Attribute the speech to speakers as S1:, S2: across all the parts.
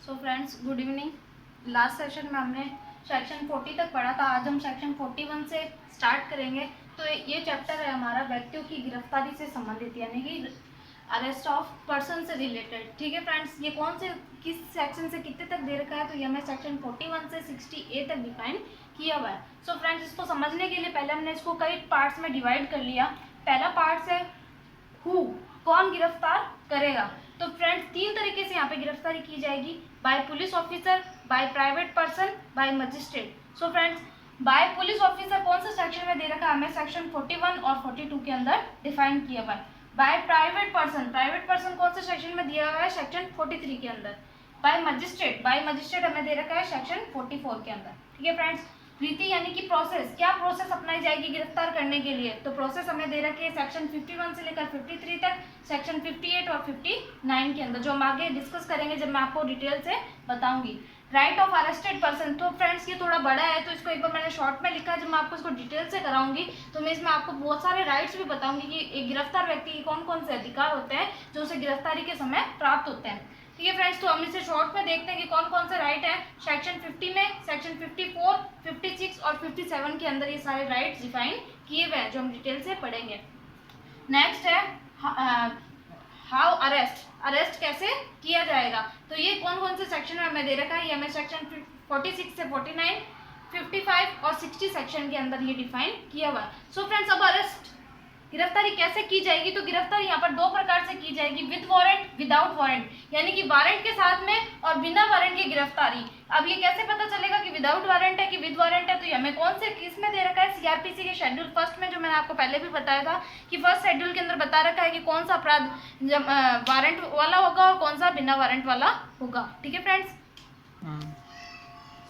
S1: So friends, good evening. Last session में हमने section 40 तक पढ़ा था। आज हम सेक्शन 41 से स्टार्ट करेंगे। तो ये चैप्टर है हमारा व्यक्तियों की गिरफ्तारी से संबंधित, यानी कि अरेस्ट ऑफ पर्सन से रिलेटेड। ठीक है फ्रेंड्स, ये कौन से किस सेक्शन से कितने तक दे रखा है, तो ये हमें सेक्शन 41 से 60A तक डिफाइन किया हुआ है। सो फ्रेंड्स, इसको समझने के लिए पहले हमने इसको कई पार्ट्स में डिवाइड कर लिया। पहला पार्ट है हु, कौन गिरफ्तार करेगा। तो फ्रेंड्स, तीन तरीके से यहाँ पे गिरफ्तारी की जाएगी, by police officer, by private person, by magistrate. So friends, by police officer कौन सा सेक्शन में दे रखा है, हमें सेक्शन 41 और 42 के अंदर डिफाइन किया हुआ है। बाय प्राइवेट पर्सन कौन से सेक्शन में दिया हुआ है, सेक्शन 43 के अंदर। बाय मजिस्ट्रेट हमें दे रखा है सेक्शन 44 के अंदर। ठीक है फ्रेंड्स, रीति यानी कि प्रोसेस, क्या प्रोसेस अपनाई जाएगी गिरफ्तार करने के लिए, तो प्रोसेस हमें दे रखी है सेक्शन 51 से लेकर 53 तक, सेक्शन 58 और 59 के अंदर, जो हम आगे डिस्कस करेंगे जब मैं आपको डिटेल से बताऊंगी। राइट ऑफ अरेस्टेड पर्सन, तो फ्रेंड्स ये थोड़ा बड़ा है, तो इसको एक बार मैंने शॉर्ट में लिखा है। जब मैं आपको इसको डिटेल से कराऊंगी तो मैं इसमें आपको बहुत सारे राइट्स भी बताऊंगी कि एक गिरफ्तार व्यक्ति के कौन कौन से अधिकार होते हैं जो उसे गिरफ्तारी के समय प्राप्त होते हैं। ठीक है फ्रेंड्स, तो हम इसे शॉर्ट में देखते हैं कि कौन कौन से राइट हैं। सेक्शन 50 में, सेक्शन 54, 56 और 57 के अंदर ये सारे राइट्स डिफाइन किए हुए हैं जो हम डिटेल से पढ़ेंगे। नेक्स्ट है हाउ अरेस्ट कैसे किया जाएगा। तो ये कौन कौन से सेक्शन में हमें दे रखा है, ये हमें सेक्शन 46 से 49, 55 और 60 सेक्शन के अंदर ये डिफाइन किया हुआ है। सो फ्रेंड्स, अब अरेस्ट गिरफ्तारी कैसे की जाएगी, तो गिरफ्तारी यहाँ पर दो प्रकार से की जाएगी, विद वारंट, विदाउट वारंट, यानी कि वारंट के साथ में और बिना वारंट की गिरफ्तारी। अब ये कैसे पता चलेगा कि विदाउट वारंट है कि विद वारंट है, तो ये हमें कौन से किस में दे रखा है, सीआरपीसी के शेड्यूल फर्स्ट में, जो मैंने आपको पहले भी बताया था कि फर्स्ट शेड्यूल के अंदर बता रखा है कि कौन सा अपराध वारंट वाला होगा और कौन सा बिना वारंट वाला होगा। ठीक है फ्रेंड्स।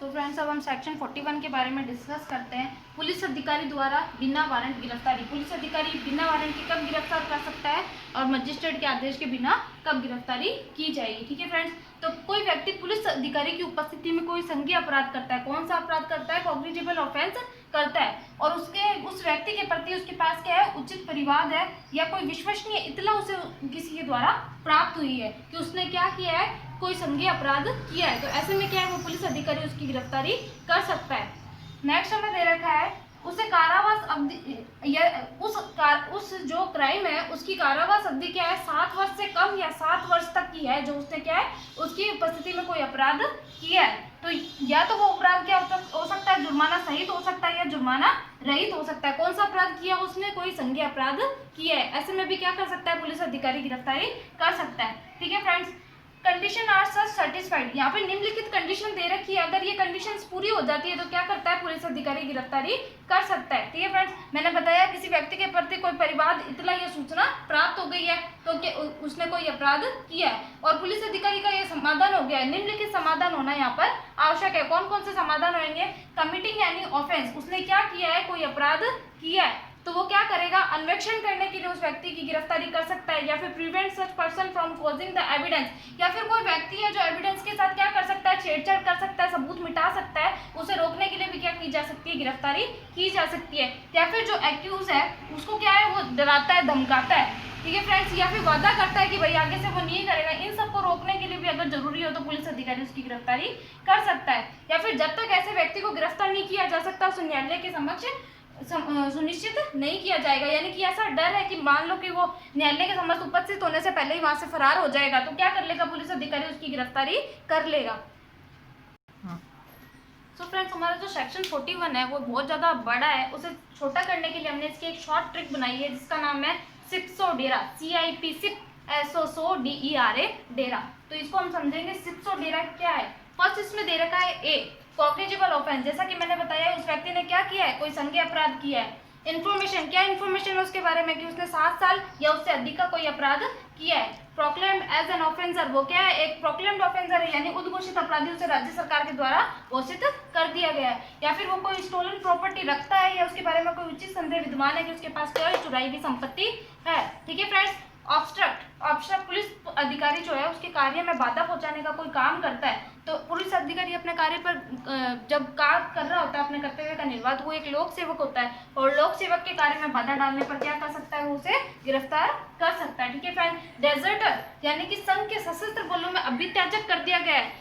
S1: सो फ्रेंड्स, अब हम सेक्शन 41 के बारे में डिस्कस करते हैं। पुलिस अधिकारी द्वारा बिना वारंट गिरफ्तारी, पुलिस अधिकारी बिना वारंट के कब गिरफ्तार कर सकता है और मजिस्ट्रेट के आदेश के बिना कब गिरफ्तारी की जाएगी। ठीक है फ्रेंड्स, तो कोई व्यक्ति पुलिस अधिकारी की उपस्थिति में कोई संज्ञेय अपराध करता है, कौन सा अपराध करता है, कॉग्निजेबल ऑफेंस करता है, और उस व्यक्ति के प्रति उसके पास क्या है, उचित परिवाद है या कोई विश्वसनीय इत्तला उसे किसी के द्वारा प्राप्त हुई है कि उसने क्या किया है, कोई संज्ञेय अपराध किया है, तो ऐसे में क्या है, वो पुलिस अधिकारी उसकी गिरफ्तारी कर सकता है। नेक्स्ट हमें दे रखा है उसे कारावास अवधि या उस जो क्राइम है उसकी कारावास अवधि क्या है, 7 वर्ष से कम या 7 वर्ष तक की है, जो उसने क्या है, उसकी उपस्थिति में कोई अपराध किया है। तो या तो वो अपराध क्या हो सकता है, जुर्माना सहित हो सकता है या जुर्माना रहित हो सकता है। कौन सा अपराध किया, उसने कोई संज्ञेय अपराध किया है, ऐसे में भी क्या कर सकता है, पुलिस अधिकारी गिरफ्तारी कर सकता है। ठीक है friends, condition are such satisfied, यहाँ पे निम्नलिखित कंडीशन दे रखी है, अगर ये कंडीशंस पूरी हो जाती है तो क्या करता है, पुलिस अधिकारी गिरफ्तारी कर सकता है। ठीक है फ्रेंड्स, मैंने बताया किसी व्यक्ति के प्रति कोई परिवाद, इत्तला या सूचना प्राप्त हो गई है तो उसने कोई अपराध किया है और पुलिस अधिकारी का ये समाधान हो गया है। निम्नलिखित समाधान होना यहाँ पर आवश्यक है। कौन कौन से समाधान होंगे, कमिटिंग यानी ऑफेंस, उसने क्या किया है, कोई अपराध किया है, तो वो क्या करेगा, अन्वेषण करने के लिए उस व्यक्ति की गिरफ्तारी कर सकता है, या फिर prevent such person from causing the evidence, या फिर कोई व्यक्ति है जो एविडेंस के साथ क्या कर सकता है, छेड़छाड़ कर सकता है, सबूत मिटा सकता है, उसे रोकने के लिए भी क्या की जा सकती है, गिरफ्तारी की जा सकती है। या फिर जो एक्यूज है उसको क्या है, वो डराता है, धमकाता है। ठीक है फ्रेंड्स, या फिर वादा करता है कि भाई आगे से वो नहीं करेगा, इन सबको रोकने के लिए भी अगर जरूरी हो तो पुलिस अधिकारी उसकी गिरफ्तारी कर सकता है। या फिर जब तक ऐसे व्यक्ति को गिरफ्तार नहीं किया जा सकता उसे न्यायालय के समक्ष सुनिश्चित नहीं किया जाएगा, यानी कि ऐसा डर है कि मान लो कि वो न्यायालय के समक्ष उपस्थित होने से पहले ही वहां से फरार हो जाएगा, तो क्या कर लेगा, पुलिस अधिकारी उसकी गिरफ्तारी कर लेगा। सो फ्रेंड्स, हमारा जो सेक्शन 41 है वो बहुत ज़्यादा बड़ा है, उसे छोटा करने के लिए हमने इसकी एक शॉर्ट ट्रिक बनाई है जिसका नाम है सिप्सो डेरा, CIP SOSODERA डेरा। तो इसको हम समझेंगे, सिप्सो डेरा क्या है। फर्स्ट इसमें दे रखा है ए, कॉग्निजेबल ऑफेंस, जैसा कि मैंने बताया उस व्यक्ति ने क्या किया है, कोई संज्ञेय अपराध किया है। इन्फॉर्मेशन, क्या इन्फॉर्मेशन है उसके बारे में कि उसने 7 साल या उससे अधिक का कोई अपराध किया है। प्रोक्लेम्ड एज एन ऑफेंसर, वो क्या है, एक प्रोक्लेम्ड ऑफेंसर है, यानी उद्घोषित अपराधी, उसे राज्य सरकार के द्वारा घोषित कर दिया गया है। या फिर वो कोई स्टोलन प्रॉपर्टी रखता है या उसके बारे में कोई उचित संदेह विद्यमान है कि उसके पास क्या है, चुराई हुई संपत्ति है। ठीक है फ्रेंड्स, ऑब्स्ट्रक्ट पुलिस अधिकारी जो है उसके कार्य में बाधा पहुंचाने का कोई काम करता है, तो पुलिस अधिकारी अपने कार्य पर जब कार्य कर रहा होता है, अपने कर्तव्य का निर्वाह, तो वो एक लोक सेवक होता है और लोक सेवक के कार्य में बाधा डालने पर क्या कर सकता है, वो उसे गिरफ्तार कर सकता है। ठीक है फ्रेंड, डेजर्टर यानी कि संघ के सशस्त्र बलों में अभित्याजक कर दिया गया है,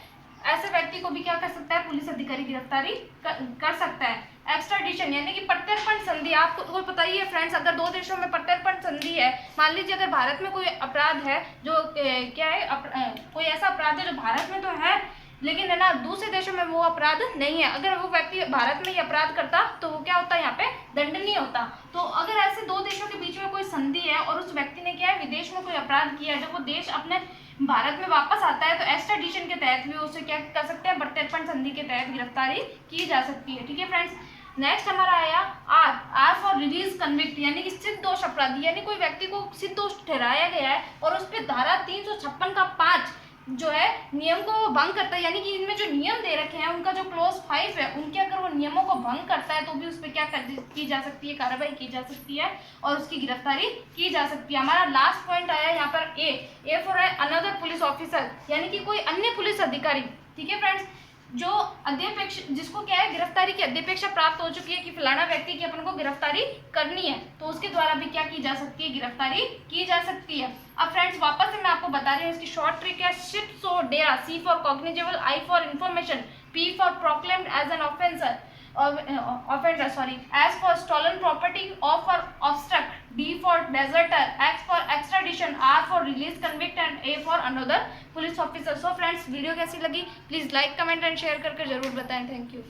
S1: ऐसे व्यक्ति को भी क्या कर सकता है, पुलिस अधिकारी गिरफ्तारी कर सकता है। एक्स्ट्राडिशन यानी कि प्रत्यर्पण संधि, आपको पता ही है फ्रेंड्स, अगर दो देशों में प्रत्यर्पण संधि है, मान लीजिए अगर भारत में कोई अपराध है जो क्या है, कोई ऐसा अपराध है जो भारत में तो है लेकिन है ना दूसरे देशों में वो अपराध नहीं है, अगर वो व्यक्ति भारत में ही अपराध करता तो वो क्या होता है, यहाँ पे दंडनीय होता। तो अगर ऐसे दो देशों के बीच में कोई संधि है और उस व्यक्ति ने क्या है, विदेश में कोई अपराध किया है, जब वो देश अपने भारत में वापस आता है तो एक्स्ट्राडिशन के तहत भी उसे क्या कर सकते हैं, प्रत्यर्पण संधि के तहत गिरफ्तारी की जा सकती है। ठीक है फ्रेंड्स, नेक्स्ट हमारा आया आर फॉर रिलीज कन्विक्ट, यानी कि सिद्ध दोष अपराधी, यानी कोई व्यक्ति को सिद्ध दोष ठहराया गया है और उस पर धारा 356 का 5 जो है नियम को भंग करता है, यानी कि इनमें जो नियम दे रखे हैं उनका जो क्लोज 5 है उनके अगर वो नियमों को भंग करता है तो भी उस पर क्या की जा सकती है, कार्रवाई की जा सकती है और उसकी गिरफ्तारी की जा सकती है। हमारा लास्ट पॉइंट आया यहाँ पर A for another police officer, यानी कि कोई अन्य पुलिस अधिकारी। ठीक है फ्रेंड्स, जो अध्यपेक्ष जिसको क्या है, गिरफ्तारी की अध्यपेक्षा प्राप्त हो चुकी है कि फलाना व्यक्ति की अपन को गिरफ्तारी करनी है, तो उसके द्वारा भी क्या की जा सकती है, गिरफ्तारी की जा सकती है। अब फ्रेंड्स वापस से मैं आपको बता रही हूँ इसकी शॉर्ट ट्रिक है, शिट सो डेरा, C for cognizable, I for information, P for proclaimed as an offender offender, as for stolen property, O for obstruct, D for deserter, X for extradition, R for release convict and A for another police officer। So friends, video कैसी लगी please like comment and share करके जरूर बताएं। Thank you.